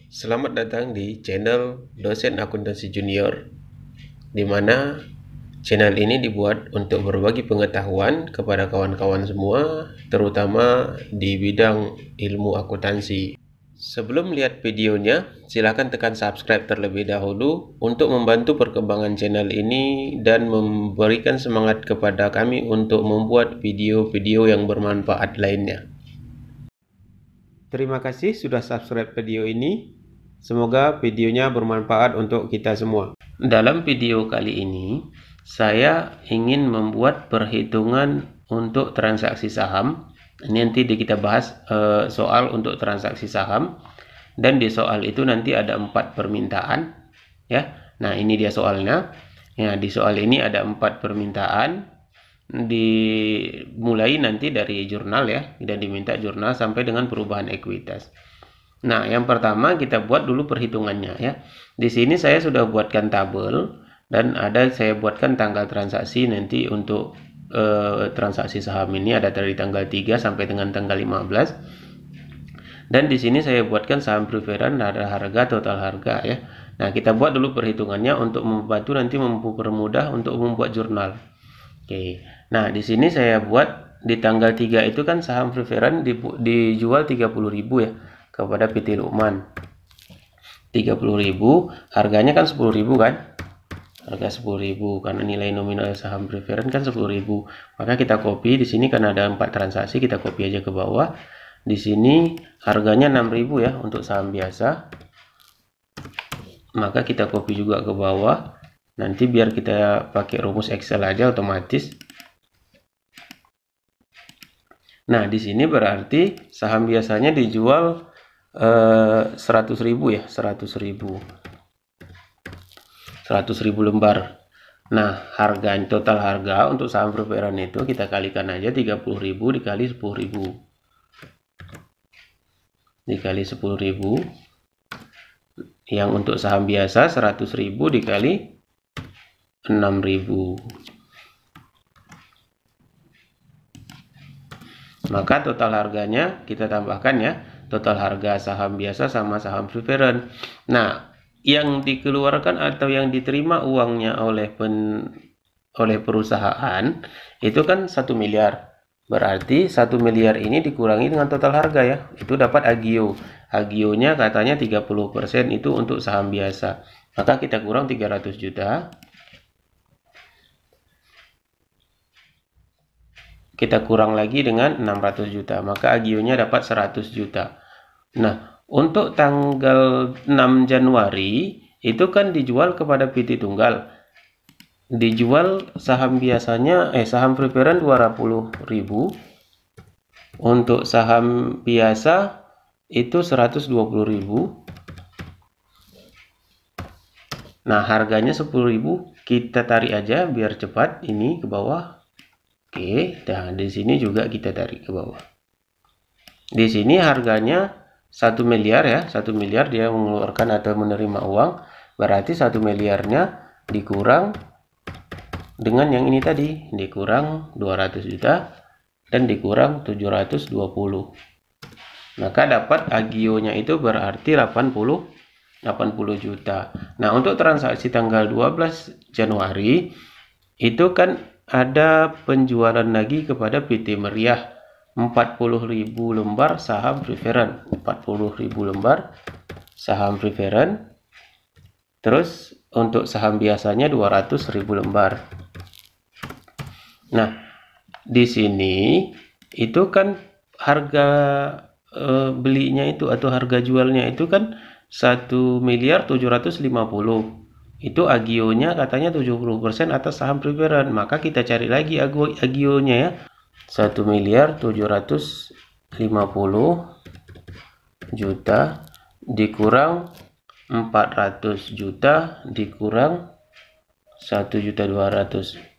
Selamat datang di channel Dosen Akuntansi Junior, di mana channel ini dibuat untuk berbagi pengetahuan kepada kawan-kawan semua, terutama di bidang ilmu akuntansi. Sebelum lihat videonya, silakan tekan subscribe terlebih dahulu untuk membantu perkembangan channel ini dan memberikan semangat kepada kami untuk membuat video-video yang bermanfaat lainnya. Terima kasih sudah subscribe video ini. Semoga videonya bermanfaat untuk kita semua. Dalam video kali ini, saya ingin membuat perhitungan untuk transaksi saham. Ini nanti kita bahas soal untuk transaksi saham. Dan di soal itu nanti ada 4 permintaan. Ya, nah ini dia soalnya. Ya, di soal ini ada 4 permintaan. Dimulai nanti dari jurnal ya, dan diminta jurnal sampai dengan perubahan ekuitas. Nah, yang pertama kita buat dulu perhitungannya ya. Di sini saya sudah buatkan tabel dan saya buatkan tanggal transaksi nanti untuk transaksi saham ini ada dari tanggal 3 sampai dengan tanggal 15. Dan di sini saya buatkan saham preferan, ada harga, total harga ya. Nah, kita buat dulu perhitungannya untuk membantu nanti mempermudah untuk membuat jurnal. Oke. Nah, di sini saya buat di tanggal 3 itu kan saham preferan dijual 30.000 ya kepada PT Luqman. 30.000, harganya kan 10.000 kan? Harga 10.000 karena nilai nominal saham preferan kan 10.000. Maka kita copy di sini karena ada 4 transaksi, kita copy aja ke bawah. Di sini harganya 6.000 ya untuk saham biasa. Maka kita copy juga ke bawah. Nanti biar kita pakai rumus Excel aja otomatis. Nah, di sini berarti saham biasanya dijual 100.000 ya, 100.000 lembar. Nah, total harga untuk saham preferan itu kita kalikan aja 30.000 dikali 10.000 dikali 10.000. Yang untuk saham biasa 100.000 dikali 6.000. Maka total harganya kita tambahkan ya, total harga saham biasa sama saham preferan. Nah, yang dikeluarkan atau yang diterima uangnya oleh perusahaan itu kan 1 miliar. Berarti 1 miliar ini dikurangi dengan total harga ya. Itu dapat agio. Agionya katanya 30% itu untuk saham biasa. Maka kita kurang 300 juta. Kita kurang lagi dengan 600 juta, maka agionya dapat 100 juta. Nah, untuk tanggal 6 Januari itu kan dijual kepada PT Tunggal. Dijual saham biasanya saham preferan 20.000. Untuk saham biasa itu 120.000. Nah, harganya 10.000, kita tarik aja biar cepat ini ke bawah. Oke, dan di sini juga kita tarik ke bawah. Di sini harganya 1 miliar ya, 1 miliar dia mengeluarkan atau menerima uang, berarti 1 miliarnya dikurang dengan yang ini tadi, dikurang 200 juta dan dikurang 720. Maka dapat agionya itu berarti 80 juta. Nah, untuk transaksi tanggal 12 Januari itu kan ada penjualan lagi kepada PT Meriah 40.000 lembar saham preferan, 40.000 lembar saham preferan. Terus untuk saham biasanya 200.000 lembar. Nah, di sini itu kan harga belinya itu atau harga jualnya itu kan 1.750.000. Itu agionya katanya 70% atas saham preferan. Maka kita cari lagi agionya ya. 1.750.000 dikurang 400 juta dikurang 1.200.000.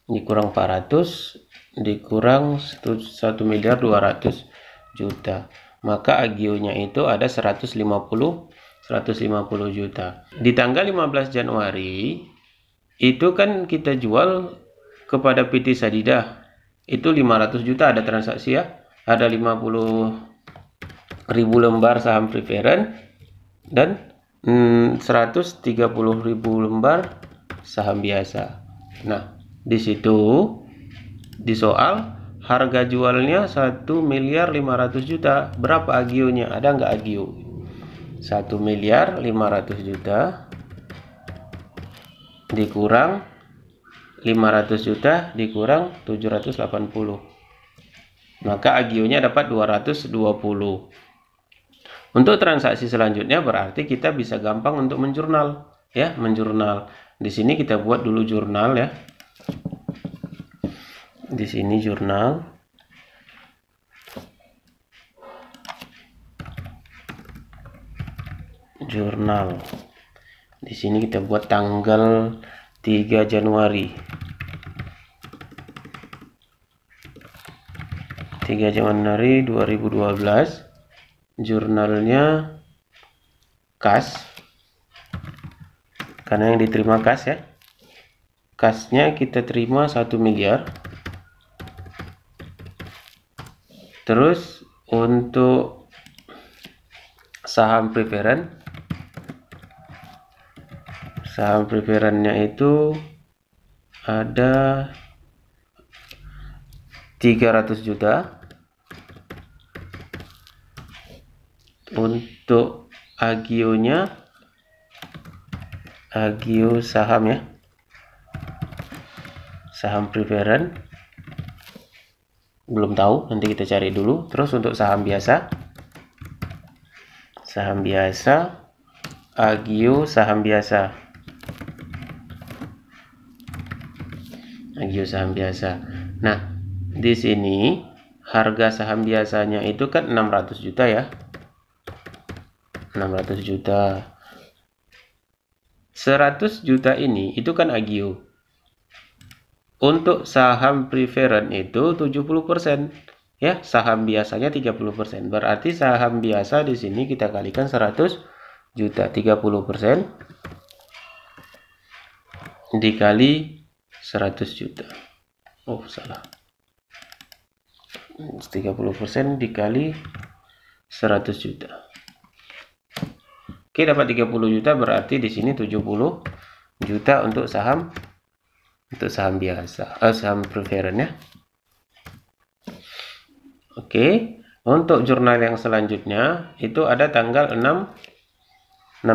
Dikurang 400 dikurang 1.200.000. Maka agionya itu ada 150 150 juta. Di tanggal 15 Januari itu kan kita jual kepada PT Sadidah itu 500 juta ada transaksi ya, ada 50.000 lembar saham preference dan 130.000 lembar saham biasa. Nah, di situ di soal harga jualnya 1.500.000.000. Berapa agionya? Ada nggak agio? 1.500.000.000 dikurang 500 juta dikurang 780, maka agionya dapat 220. Untuk transaksi selanjutnya berarti kita bisa gampang untuk menjurnal ya, menjurnal. Di sini kita buat dulu jurnal ya. Di sini jurnal. Jurnal. Di sini kita buat tanggal 3 Januari. 3 Januari 2012. Jurnalnya kas. Karena yang diterima kas ya. Kasnya kita terima 1 miliar. Terus untuk saham preference, saham preferennya itu ada 300 juta. Untuk agionya, agio saham ya, saham preference belum tahu, nanti kita cari dulu. Terus untuk saham biasa, agio saham biasa, agio saham biasa. Nah, di sini harga saham biasanya itu kan 600 juta ya, 600 juta. 100 juta ini itu kan agio. Untuk saham preference itu 70% ya, saham biasanya 30%. Berarti saham biasa di sini kita kalikan 100 juta, 30% dikali 100 juta. Oh, salah. 30% dikali 100 juta. Oke, dapat 30 juta, berarti di sini 70 juta untuk saham biasa, saham preference ya. Oke, untuk jurnal yang selanjutnya itu ada tanggal 6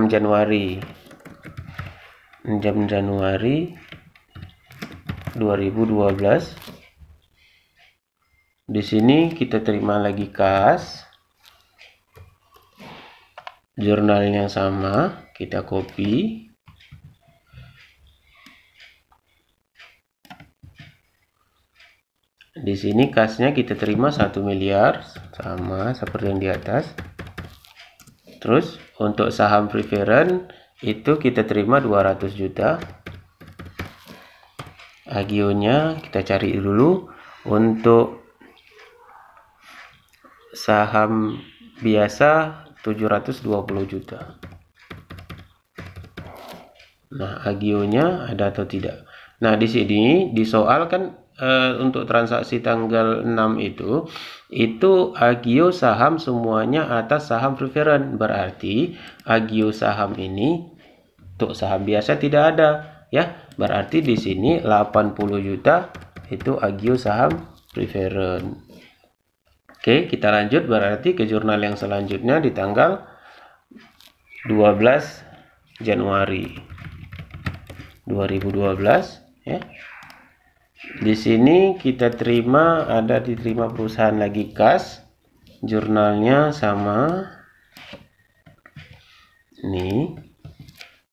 Januari. 6 Januari 2012. Di sini kita terima lagi kas. Jurnalnya sama, kita copy. Di sini kasnya kita terima 1 miliar, sama seperti yang di atas. Terus untuk saham preference itu kita terima 200 juta. Agionya kita cari dulu. Untuk saham biasa 720 juta. Nah, agionya ada atau tidak? Nah, di sini di soal kan untuk transaksi tanggal 6 itu agio saham semuanya atas saham preference. Berarti agio saham ini untuk saham biasa tidak ada ya. Berarti di sini 80 juta itu agio saham preference. Oke, kita lanjut berarti ke jurnal yang selanjutnya di tanggal 12 Januari 2012 ya. Di sini kita terima, ada diterima perusahaan lagi kas. Jurnalnya sama. Nih.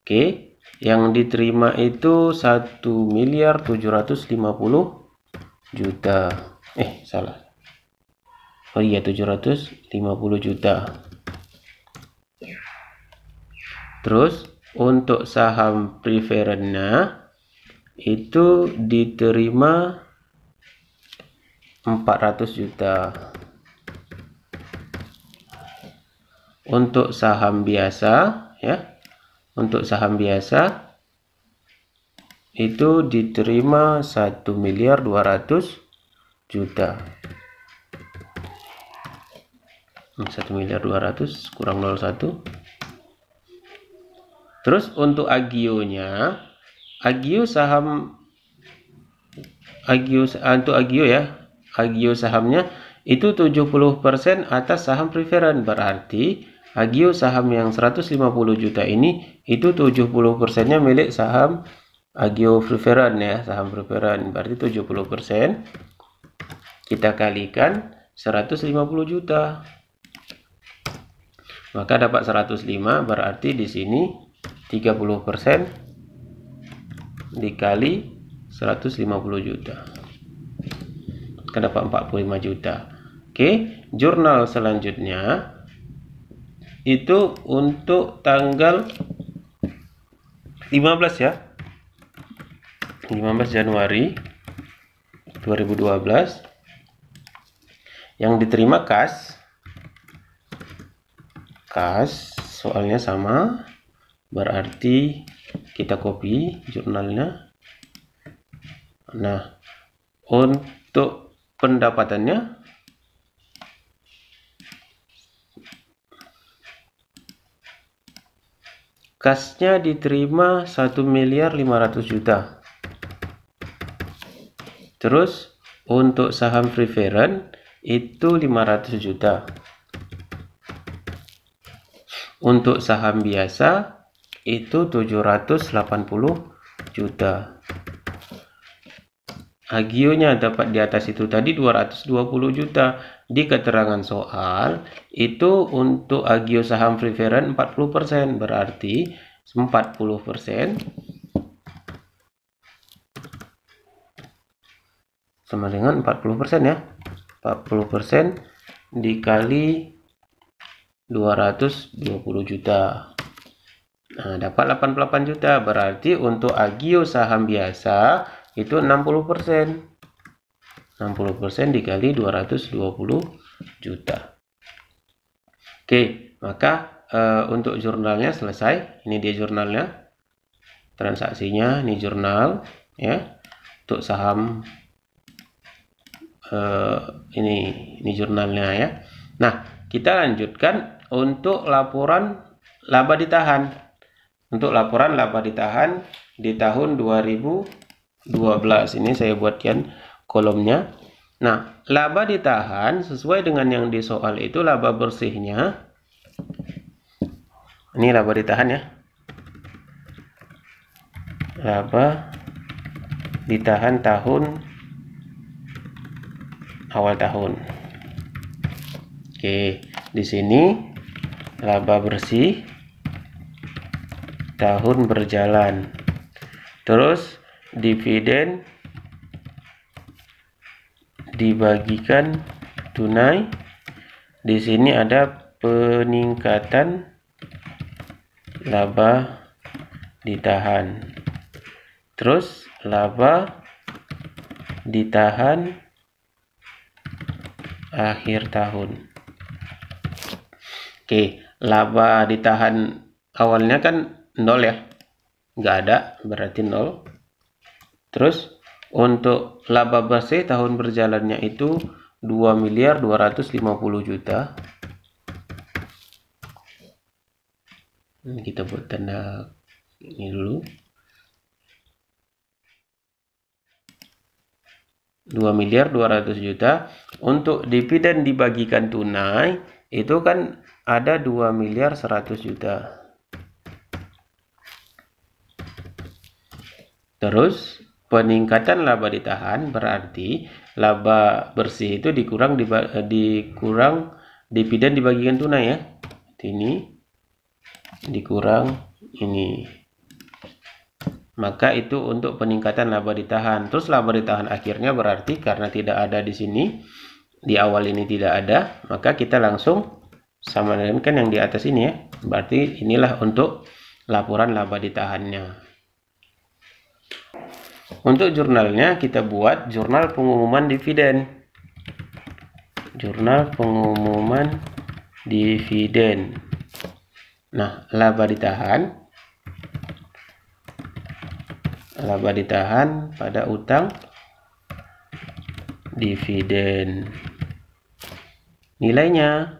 Oke, yang diterima itu 1.750.000.000. Salah. Oh iya, 750 juta. Terus untuk saham preference-nya itu diterima 400 juta. Untuk saham biasa ya. Untuk saham biasa itu diterima 1.200.000.000. 1.200.000.000 kurang 01. Terus untuk Agio-nya, Agio ya, Agio sahamnya itu 70% atas saham preferen, berarti Agio saham yang 150 juta ini itu 70%-nya milik saham Agio preferen ya, saham preferen, berarti 70% kita kalikan 150 juta. Maka dapat 105, berarti di sini 30% dikali 150 juta. Maka dapat 45 juta. Oke, jurnal selanjutnya itu untuk tanggal 15 ya. 15 Januari 2012. Yang diterima kas soalnya sama, berarti kita copy jurnalnya. Nah, untuk pendapatannya kasnya diterima 1.500.000.000. Terus untuk saham preferen itu 500 juta. Untuk saham biasa itu 780 juta. Agionya dapat di atas itu tadi 220 juta. Di keterangan soal itu untuk Agio saham preferen 40%, berarti 40% sama dengan 40% ya. 40% dikali 220 juta. Nah, dapat 88 juta. Berarti untuk Agio saham biasa itu 60%. 60% dikali 220 juta. Oke, maka untuk jurnalnya selesai. Ini dia jurnalnya. Transaksinya ini jurnal ya. Untuk saham ini jurnalnya ya. Nah, kita lanjutkan untuk laporan laba ditahan. Untuk laporan laba ditahan di tahun 2012 ini saya buatkan kolomnya. Nah, laba ditahan sesuai dengan yang di soal itu laba bersihnya. Ini laba ditahan ya. Laba ditahan awal tahun. Oke, di sini laba bersih tahun berjalan. Terus dividen dibagikan tunai. Di sini ada peningkatan laba ditahan. Terus laba ditahan akhir tahun. Oke, laba ditahan awalnya kan 0 ya, nggak ada, berarti 0. Terus untuk laba bersih tahun berjalannya itu 2.250.000.000. Ini kita buat tanda ini dulu. 2.200.000.000. Untuk dividen dibagikan tunai itu kan ada 2.100.000.000. Terus peningkatan laba ditahan berarti laba bersih itu dikurang dividen dibagikan tunai ya. Ini dikurang ini. Maka itu untuk peningkatan laba ditahan. Terus laba ditahan akhirnya berarti karena tidak ada di sini, di awal ini tidak ada, maka kita langsung sama dengan kan yang di atas ini ya. Berarti inilah untuk laporan laba ditahannya. Untuk jurnalnya kita buat jurnal pengumuman dividen. Jurnal pengumuman dividen. Nah, laba ditahan pada utang dividen. Nilainya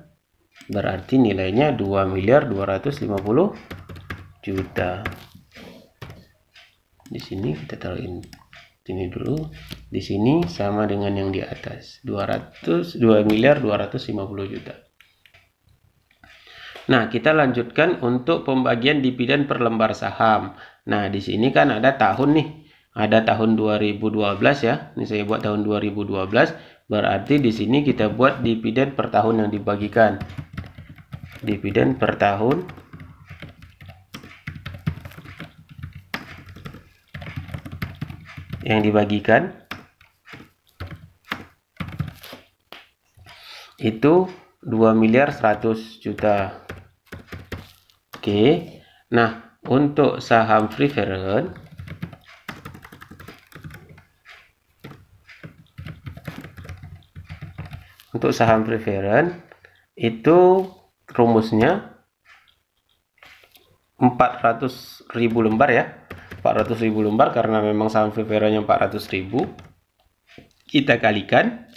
berarti nilainya 2.250.000.000. Di sini kita taruhin ini dulu. Di sini sama dengan yang di atas, 2.250.000.000. Nah, kita lanjutkan untuk pembagian dividen per lembar saham. Nah, di sini kan ada tahun nih. Ada tahun 2012 ya. Ini saya buat tahun 2012. Berarti di sini kita buat dividen per tahun yang dibagikan. Dividen per tahun yang dibagikan itu 2.100.000.000. Oke. Nah, untuk saham preferred itu rumusnya 400.000 lembar ya. 400.000 lembar karena memang saham preferrednya 400.000. Kita kalikan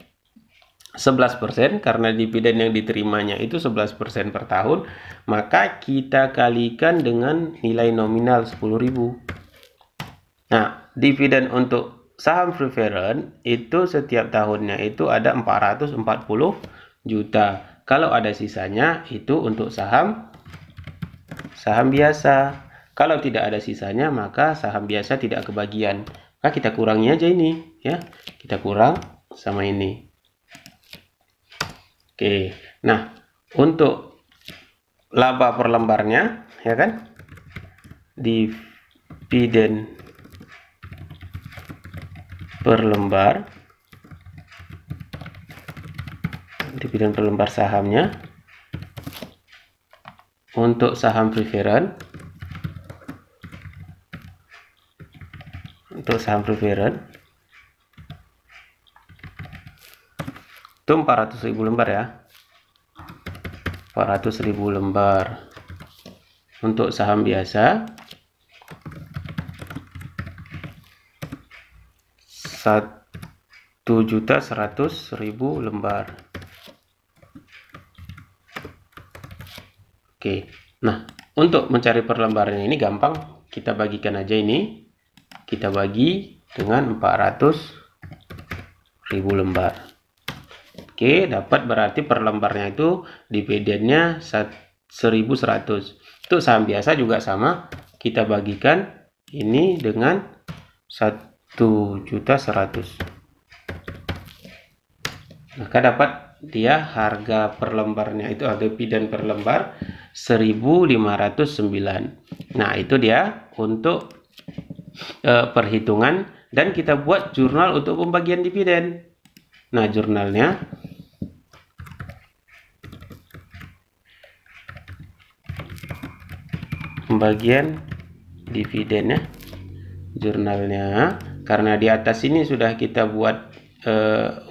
11% karena dividen yang diterimanya itu 11% per tahun, maka kita kalikan dengan nilai nominal 10.000. Nah, dividen untuk saham preferred itu setiap tahunnya itu ada 440 juta. Kalau ada sisanya itu untuk saham biasa. Kalau tidak ada sisanya maka saham biasa tidak kebagian. Maka kita kurangi aja ini ya. Kita kurang sama ini. Oke, nah untuk laba per lembarnya, ya kan, dividen per lembar, sahamnya, untuk saham preferred, itu 400.000 lembar ya, 400.000 lembar. Untuk saham biasa 1.100.000 lembar. Oke, nah untuk mencari per lembarnya ini gampang, kita bagikan aja ini, kita bagi dengan 400.000 lembar. Oke, dapat berarti per lembarnya itu dividennya 1.100. Untuk saham biasa juga sama, kita bagikan ini dengan 1.100.000. Maka dapat dia harga per lembarnya itu atau dividen per lembar 1.509. Nah, itu dia untuk perhitungan, dan kita buat jurnal untuk pembagian dividen. Nah, jurnalnya pembagian dividennya, jurnalnya karena di atas ini sudah kita buat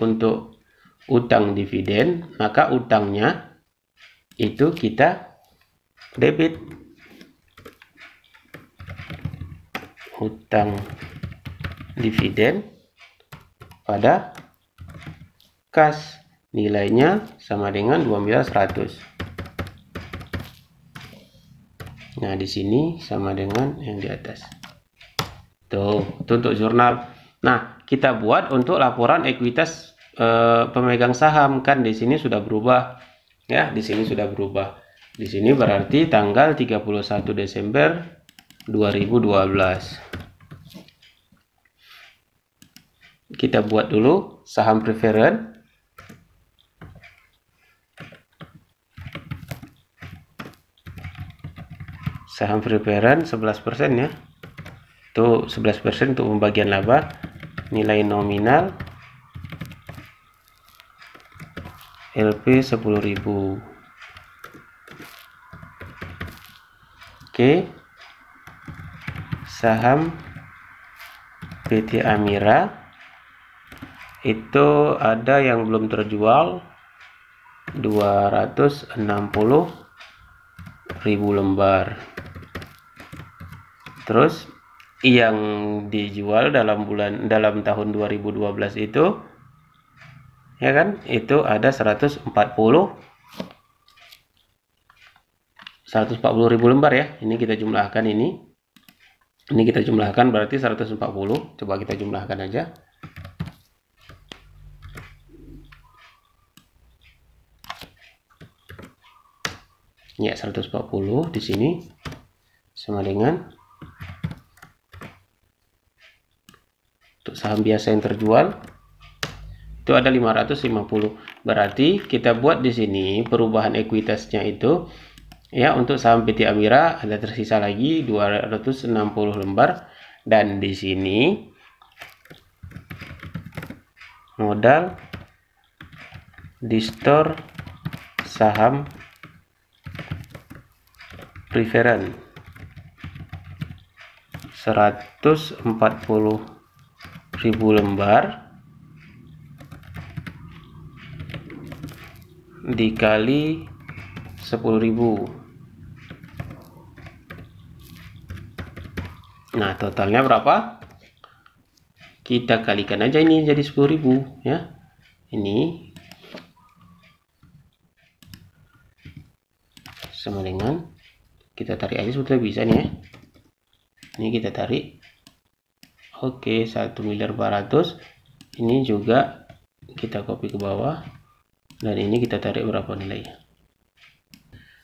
untuk utang dividen, maka utangnya itu kita debit, utang dividen pada kas, nilainya sama dengan 2.100.000. Nah, di sini sama dengan yang di atas. Tuh, itu untuk jurnal. Nah, kita buat untuk laporan ekuitas pemegang saham, kan di sini sudah berubah. Ya, di sini sudah berubah. Di sini berarti tanggal 31 Desember 2012. Kita buat dulu saham preferred. Saham preferred 11% ya. Itu 11% untuk pembagian laba. Nilai nominal LP 10.000. Oke. Saham PT Amira itu ada yang belum terjual 260.000 lembar. Terus yang dijual dalam tahun 2012 itu, ya kan, itu ada 140.000 lembar ya. Ini kita jumlahkan ini kita jumlahkan berarti 140. Coba kita jumlahkan aja. Ya, 140 di sini sama dengan, untuk saham biasa yang terjual itu ada 550. Berarti kita buat di sini perubahan ekuitasnya itu ya, untuk saham PT Amira ada tersisa lagi 260 lembar, dan di sini modal di store saham preference 140.000 lembar dikali 10.000. Nah, totalnya berapa? Kita kalikan aja ini jadi 10.000 ya. Ini sama dengan, kita tarik aja sudah bisa nih ya. Ini kita tarik. Oke, 1.400.000. Ini juga kita copy ke bawah, dan ini kita tarik berapa nilainya.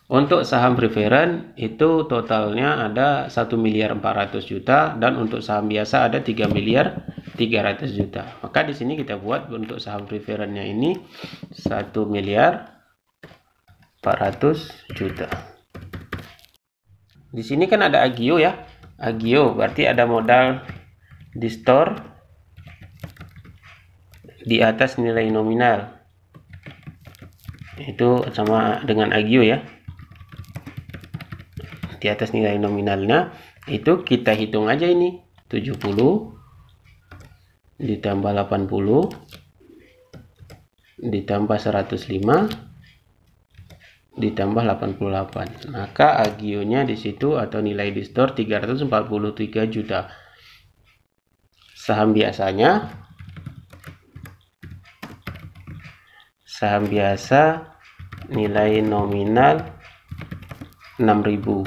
Untuk saham preference itu totalnya ada 1.400.000.000, dan untuk saham biasa ada 3.300.000.000. Maka di sini kita buat untuk saham preference-nya ini 1.400.000.000. Di sini kan ada agio ya. Agio berarti ada modal di store di atas nilai nominal. Itu sama dengan agio ya. Di atas nilai nominalnya itu kita hitung aja ini 70 ditambah 80 ditambah 105 ditambah 88. Maka agionya di situ atau nilai di store 343 juta. Saham biasa nilai nominal 6.000.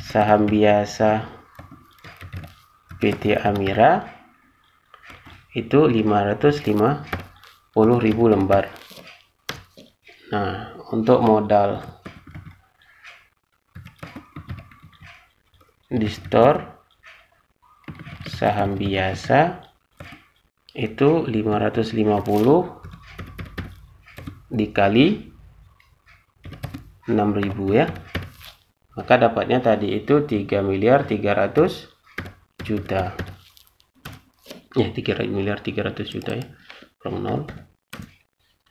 Saham biasa PT Amira itu 550.000 lembar. Nah, untuk modal di store saham biasa itu 550 dikali 6.000 ya. Maka dapatnya tadi itu 3.300.000.000 ya, 3.300.000.000 ya, kurang 0.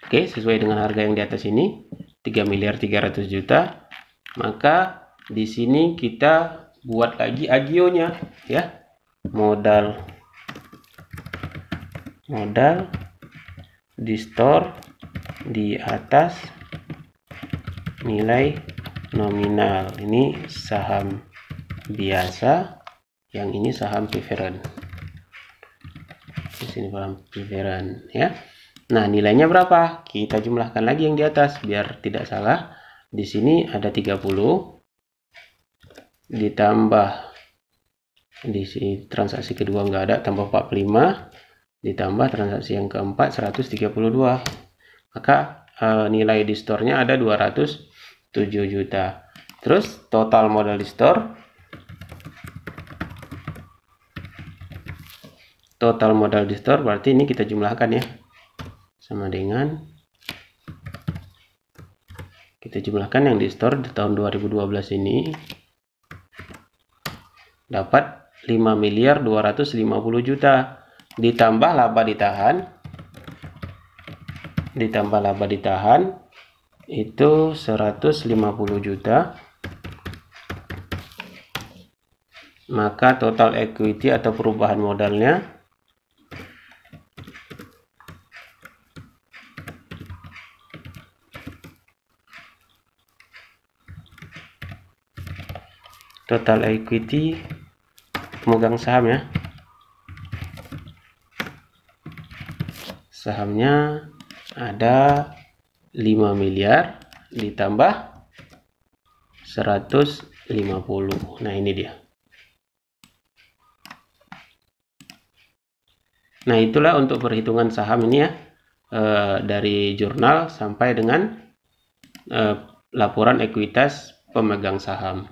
Oke, sesuai dengan harga yang di atas ini 3.300.000.000. Maka di sini kita buat lagi agionya ya. Modal di store di atas nilai nominal. Ini saham biasa, yang ini saham preference. Di sini saham preference ya. Nah, nilainya berapa? Kita jumlahkan lagi yang di atas biar tidak salah. Di sini ada 30 ditambah, di sini transaksi kedua nggak ada, tambah 45 ditambah transaksi yang keempat 132. Maka nilai di store-nya ada 207 juta. Terus total modal di store, berarti ini kita jumlahkan ya, sama dengan, kita jumlahkan yang di store di tahun 2012 ini dapat 5.250.000.000 ditambah laba ditahan itu 150 juta. Maka total equity atau perubahan modalnya total equity pemegang saham ya. Sahamnya ada 5 miliar ditambah 150. Nah, ini dia. Nah, itulah untuk perhitungan saham ini ya, dari jurnal sampai dengan laporan ekuitas pemegang saham.